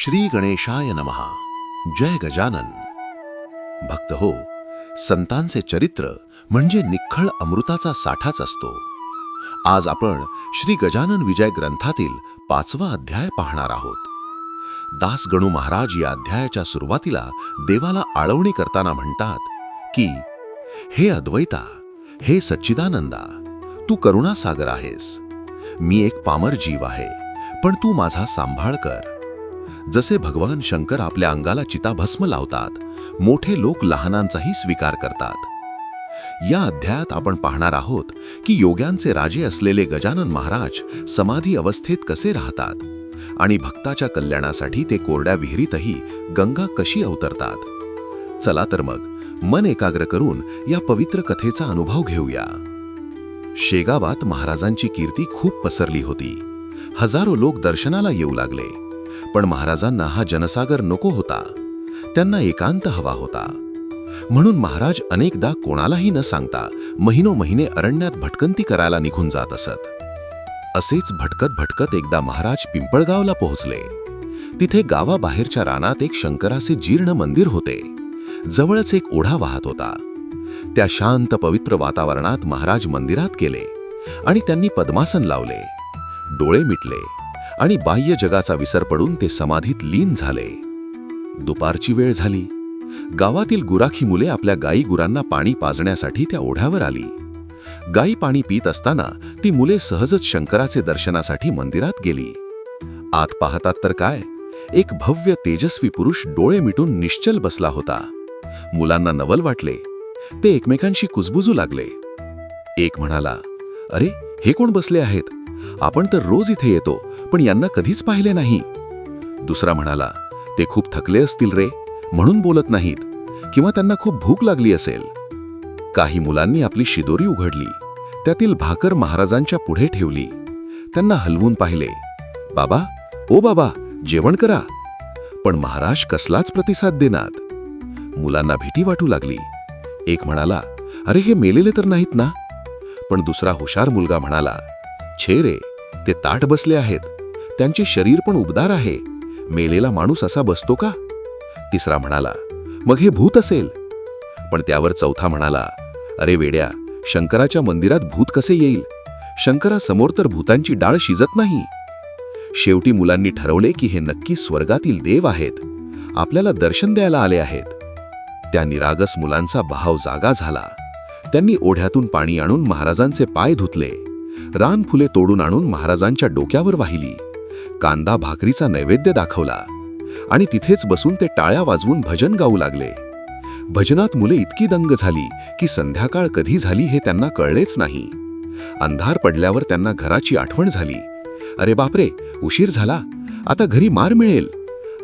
श्री गणेशाय नमः. जय गजानन. भक्त हो, संतांचे चरित्र म्हणजे निख्खळ अमृताचा साठाच असतो. आज आपण श्री गजानन विजय ग्रंथातील 5वा अध्याय पाहणार आहोत. दास गणू महाराज या अध्यायाच्या सुरुवातीला देवाला आळवणी करताना म्हणतात की हे अद्वैता, हे सच्चिदानंदा, तू करुणासागर आहेस. मी एक पामर जीव आहे, पण तू माझा सांभाळ कर. जसे भगवान शंकर आपल्या अंगाला चिताभस्म लावतात, मोठे लोक लहानांचाही स्वीकार करतात. या अध्यायात आपण पाहणार आहोत की योग्यांचे राजे असलेले गजानन महाराज समाधी अवस्थेत कसे राहतात आणि भक्ताच्या कल्याणासाठी ते कोरड्या विहिरीतही गंगा कशी अवतरतात. चला तर मग मन एकाग्र करून या पवित्र कथेचा अनुभव घेऊया. शेगावात महाराजांची कीर्ती खूप पसरली होती. हजारो लोक दर्शनाला येऊ लागले. पण महाराजांना हा जनसागर नको होता. त्यांना एकांत हवा होता. म्हणून महाराज अनेकदा कोणालाही न सांगता महिनोमहिने अरण्यात भटकंती करायला निघून जात असत. असेच भटकत भटकत एकदा महाराज पिंपळगावला पोहोचले. तिथे गावाबाहेरच्या रानात एक शंकराचे जीर्ण मंदिर होते. जवळच एक ओढा वाहत होता. त्या शांत पवित्र वातावरणात महाराज मंदिरात गेले आणि त्यांनी पद्मासन लावले. डोळे मिटले आणि बाह्य जगाचा विसर पडून ते समाधीत लीन झाले. दुपारची वेळ झाली. गावातील गुराखी मुले आपल्या गाई गुरांना पाणी पाजण्यासाठी त्या ओढ्यावर आली. गाई पाणी पीत असताना ती मुले सहजच शंकराचे दर्शनासाठी मंदिरात गेली. आत पाहतात तर काय, एक भव्य तेजस्वी पुरुष डोळे मिटून निश्चल बसला होता. मुलांना नवल वाटले. ते एकमेकांशी कुजबुजू लागले. एक म्हणाला, अरे हे कोण बसले आहेत? आपण तर रोज इथे येतो, पण यांना कधीच पाहिले नाही. दुसरा म्हणाला, ते खूप थकले असतील रे, म्हणून बोलत नाहीत, किंवा त्यांना खूप भूक लागली असेल. काही मुलांनी आपली शिदोरी उघडली. त्यातील भाकर महाराजांच्या पुढे ठेवली. त्यांना हलवून पाहिले. बाबा, ओ बाबा, जेवण करा. पण महाराज कसलाच प्रतिसाद देनात. मुलांना भीती वाटू लागली. एक म्हणाला, अरे हे मेलेले तर नाहीत ना? पण दुसरा हुशार मुलगा म्हणाला, छे रे, ते ताठ बसले आहेत. त्यांचे शरीर पण उबदार आहे. मेलेला माणूस असा बसतो का? तिसरा म्हणाला, मग हे भूत असेल. पण त्यावर चौथा म्हणाला, अरे वेड्या, शंकराच्या मंदिरात भूत कसे येईल? शंकरासमोर तर भूतांची डाळ शिजत नाही. शेवटी मुलांनी ठरवले की हे नक्की स्वर्गातील देव आहेत. आपल्याला दर्शन द्यायला आले आहेत. त्या निरागस मुलांचा भाव जागा झाला. त्यांनी ओढ्यातून पाणी आणून महाराजांचे पाय धुतले. रानफुले तोडून आणून महाराजांच्या डोक्यावर वाहिली. कांदा भाकरीचा नैवेद्य दाखवला आणि तिथेच बसून ते टाळ्या वाजवून भजन गाऊ लागले. भजनात मुले इतकी दंग झाली की संध्याकाळ कधी झाली हे त्यांना कळलेच नाही. अंधार पडल्यावर त्यांना घराची आठवण झाली. अरे बापरे, उशीर झाला, आता घरी मार मिळेल,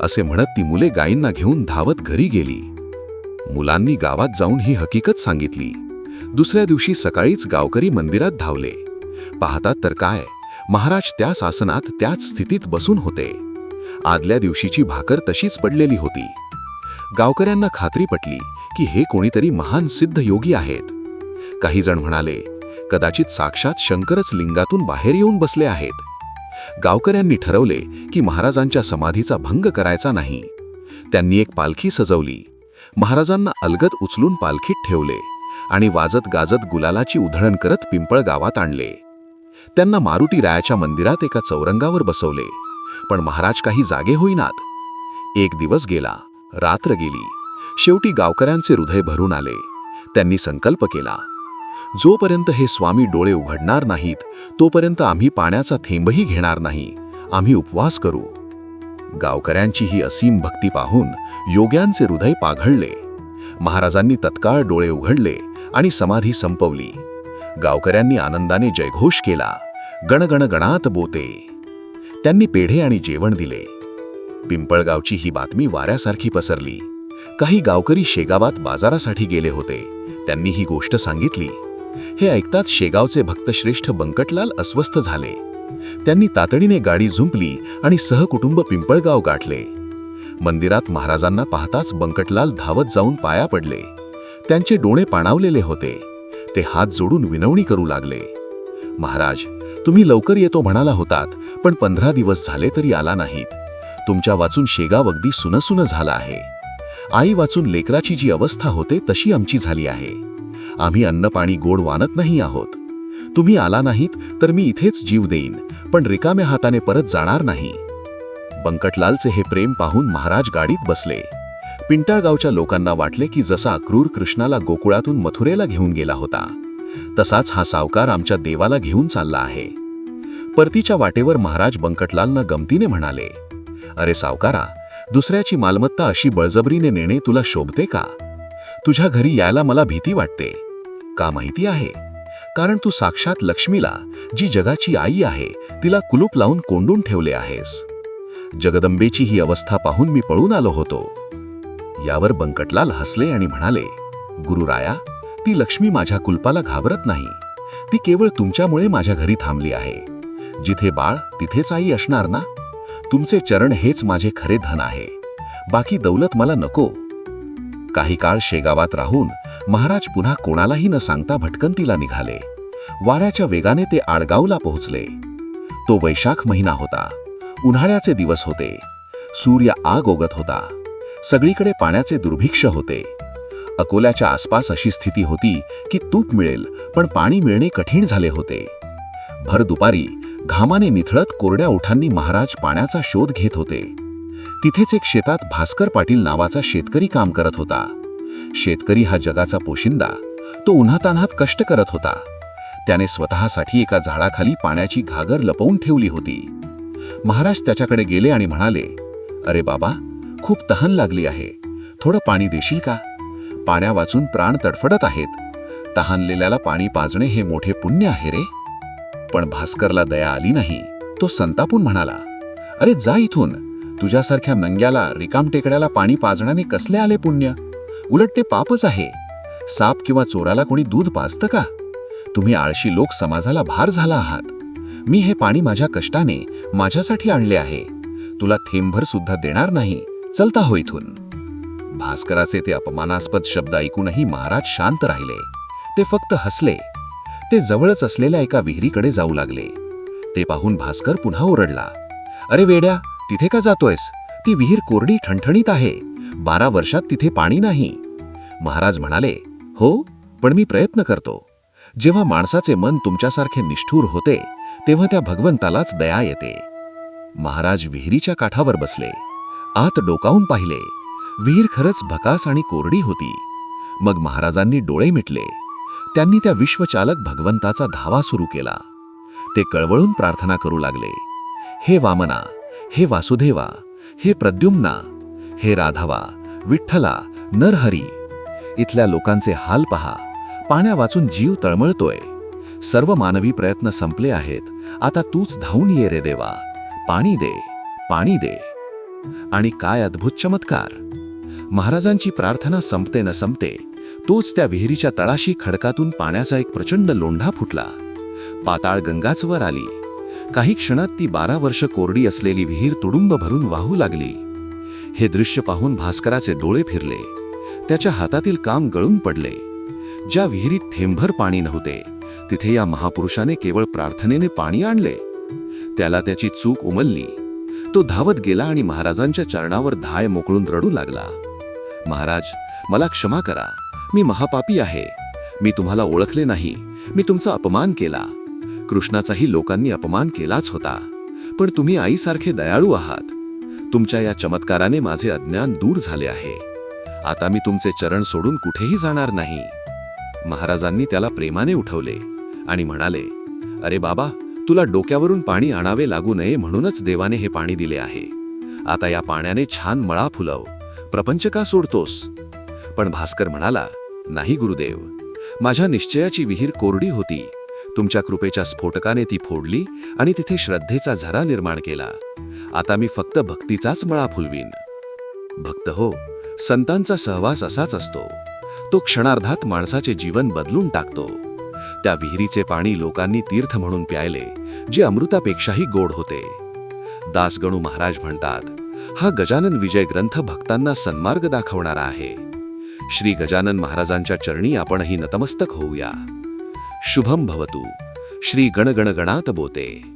असे म्हणत ती मुले गायींना घेऊन धावत घरी गेली. मुलांनी गावात जाऊन ही हकीकत सांगितली. दुसऱ्या दिवशी सकाळीच गावकरी मंदिरात धावले. पाहतात तर काय, महाराज त्याच आसनात त्याच स्थितीत बसून होते. आदल्या दिवशीची भाकर तशीच पडलेली होती. गावकऱ्यांना खात्री पटली की हे कोणीतरी महान सिद्ध योगी आहेत. काही जण म्हणाले, कदाचित साक्षात शंकरच लिंगातून बाहेर येऊन बसले आहेत. गावकऱ्यांनी ठरवले की महाराजांच्या समाधीचा भंग करायचा नाही. त्यांनी एक पालखी सजवली. महाराजांना अलगद उचलून पालखीत ठेवले आणि वाजत गाजत गुलालाची उधळण करत पिंपळ गावात आणले. त्यांना मारुती रायाच्या मंदिरात एका चौरंगावर बसवले. पण महाराज काही जागे होईनात. एक दिवस गेला, रात्र गेली. शेवटी गावकऱ्यांचे हृदय भरून आले. त्यांनी संकल्प केला, जोपर्यंत हे स्वामी डोळे उघडणार नाहीत तोपर्यंत आम्ही पाण्याचा थेंबही घेणार नाही. आम्ही उपवास करू. गावकऱ्यांची ही असीम भक्ती पाहून योग्यांचे हृदय पाघळले. महाराजांनी तत्काळ डोळे उघडले आणि समाधी संपवली. गावकऱ्यांनी आनंदाने जयघोष केला. गणगण गणात बोते. त्यांनी पेढे आणि जेवण दिले. पिंपळगावची ही बातमी वाऱ्यासारखी पसरली. काही गावकरी शेगावात बाजारासाठी गेले होते. त्यांनी ही गोष्ट सांगितली. हे ऐकताच शेगावचे भक्तश्रेष्ठ बंकटलाल अस्वस्थ झाले. त्यांनी तातडीने गाडी झुंपली आणि सहकुटुंब पिंपळगाव गाठले. मंदिरात महाराजांना पाहताच बंकटलाल धावत जाऊन पाया पडले. त्यांचे डोळे पाणावलेले होते. ते हात जोडून विनवणी करू लागले, महाराज, तुम्ही लवकर येतो म्हणाला होतात, पण 15 दिवस झाले तरी आला नाहीत. तुमच्या वाचून शेगाव अगदी सुनसुन झाला आहे. आई वाचून लेकराची जी अवस्था होते तशी आमची झाली आहे. आम्ही अन्न पाणी गोड वानत नाही आहोत. तुम्ही आला नाहीत तर मी इथेच जीव देईन, पण रिकाम्या हाताने परत जाणार नाही. बंकटलालचे हे प्रेम पाहून महाराज गाडीत बसले. पिंटाळगावच्या लोकांना वाटले की जसा अक्रूर कृष्णाला गोकुळातून मथुरेला घेऊन गेला होता, तसाच हा सावकार आमच्या देवाला घेऊन चालला आहे. परतीच्या वाटेवर महाराज बंकटलालना गमतीने म्हणाले, अरे सावकारा, दुसऱ्याची मालमत्ता अशी बळजबरीने नेणे तुला शोभते का? तुझ्या घरी यायला मला भीती वाटते. का माहिती आहे? कारण तू साक्षात लक्ष्मीला, जी जगाची आई आहे, तिला कुलूप लावून कोंडून ठेवले आहेस. जगदंबेची ही अवस्था पाहून मी पळून आलो होतो. यावर बंकटलाल हसले आणि म्हणाले, गुरुराया, ती लक्ष्मी माझ्या कुलपाला घाबरत नाही. ती केवळ तुमच्यामुळे माझ्या घरी थांबली आहे. जिथे बाळ तिथेच आई असणार ना. तुमचे चरण हेच माझे खरे धन आहे. बाकी दौलत मला नको. काही काळ शेगावात राहून महाराज पुन्हा कोणालाही न सांगता भटकंतीला निघाले. वाऱ्याच्या वेगाने ते आडगावला पोहोचले. तो वैशाख महिना होता. उन्हाळ्याचे दिवस होते. सूर्य आग ओगत होता. सगळीकडे पाण्याचे दुर्भिक्ष होते. अकोल्याच्या आसपास अशी स्थिती होती की तूप मिळेल पण पाणी मिळणे कठीण झाले होते. भर दुपारी घामाने निथळत कोरड्या ओठांनी महाराज पाण्याचा शोध घेत होते. तिथेच एक शेतात भास्कर पाटील नावाचा शेतकरी काम करत होता. शेतकरी हा जगाचा पोशिंदा. तो उन्हातान्हात कष्ट करत होता. त्याने स्वतःसाठी एका झाडाखाली पाण्याची घागर लपवून ठेवली होती. महाराज त्याच्याकडे गेले आणि म्हणाले, अरे बाबा, खूप तहान लागली आहे. थोडं पाणी देशील का? पाण्या वाचून प्राण तडफडत आहेत. तहानलेल्याला पाणी पाजणे हे मोठे पुण्य आहे रे. पण भास्करला दया आली नाही. तो संतापून म्हणाला, अरे जा इथून. तुझ्यासारख्या नंग्याला रिकामटेकड्याला पाणी पाजण्याने कसले आले पुण्य? उलट ते पापच आहे. साप किंवा चोराला कोणी दूध पाजतं का? तुम्ही आळशी लोक समाजाला भार झाला आहात. मी हे पाणी माझ्या कष्टाने माझ्यासाठी आणले आहे. तुला थेंबभर सुद्धा देणार नाही. चलता हो इथून. भास्कराचे ते अपमानास्पद शब्द ऐकूनही महाराज शांत राहिले. ते फक्त हसले. ते जवळच असलेल्या एका विहिरीकडे जाऊ लागले. ते पाहून भास्कर पुन्हा ओरडला, अरे वेड्या, तिथे का जातोयस? ती विहीर कोरडी ठणठणीत आहे. 12 वर्षात तिथे पाणी नाही. महाराज म्हणाले, हो, पण मी प्रयत्न करतो. जेव्हा माणसाचे मन तुमच्यासारखे निष्ठुर होते तेव्हा त्या भगवंतालाच दया येते. महाराज विहिरीच्या काठावर बसले. आत डोकावून पाहिले. विहीर खरंच भकास आणि कोरडी होती. मग महाराजांनी डोळे मिटले. त्यांनी त्या विश्वचालक भगवंताचा धावा सुरू केला. ते कळवळून प्रार्थना करू लागले, हे वामना, हे वासुदेवा, हे प्रद्युम्ना, हे राधावा, विठ्ठला, नरहरी. इथल्या लोकांचे हाल पहा. पाण्या वाचून जीव तळमळतोय. सर्व मानवी प्रयत्न संपले आहेत. आता तूच धावून ये रे देवा. पाणी दे, पाणी दे. आणि काय अद्भुत चमत्कार! महाराजांची प्रार्थना संपते न संपते तोच त्या विहिरीच्या तळाशी खडकातून पाण्याचा एक प्रचंड लोंढा फुटला. पाताळ गंगाच वर आली. काही क्षणात ती 12 वर्ष कोरडी असलेली विहीर तुडुंब भरून वाहू लागली. हे दृश्य पाहून भास्कराचे डोळे फिरले. त्याच्या हातातील काम गळून पडले. ज्या विहिरीत थेंबभर पाणी नव्हते तिथे या महापुरुषाने केवळ प्रार्थनेने पाणी आणले. त्याला त्याची चूक उमलली. तो धावत गेला आणि महाराजांच्या चरणावर धाय मोकळून रडू लागला. महाराज, मला क्षमा करा. मी महापापी आहे. मी तुम्हाला ओळखले नाही. मी तुमचा अपमान केला. कृष्णाचाही लोकांनी अपमान केलाच होता. पण तुम्ही आईसारखे दयाळू आहात. तुमच्या या चमत्काराने माझे अज्ञान दूर झाले आहे. आता मी तुमचे चरण सोडून कुठेही जाणार नाही. महाराजांनी त्याला प्रेमाने उठवले आणि म्हणाले, अरे बाबा, तुला डोक्यावरून पाणी आणावे लागू नये म्हणूनच देवाने हे पाणी दिले आहे. आता या पाण्याने छान मळा फुलव. प्रपंच का सोडतोस? पण भास्कर म्हणाला, नाही गुरुदेव, माझ्या निश्चयाची विहीर कोरडी होती. तुमच्या कृपेच्या स्फोटकाने ती फोडली आणि तिथे श्रद्धेचा झरा निर्माण केला. आता मी फक्त भक्तीचाच मळा फुलवीन. भक्त हो, संतांचा सहवास असाच असतो. तो क्षणार्धात माणसाचे जीवन बदलून टाकतो. त्या विहिरीचे पाणी लोकांनी तीर्थ म्हणून प्यायले, जे अमृतापेक्षाही गोड होते. दासगणू महाराज म्हणतात, हा गजानन विजय ग्रंथ भक्तांना सन्मार्ग दाखवणारा आहे. श्री गजानन महाराजांच्या चरणी आपणही नतमस्तक होऊया. शुभम भवतु. श्री गण गण गणात बोते.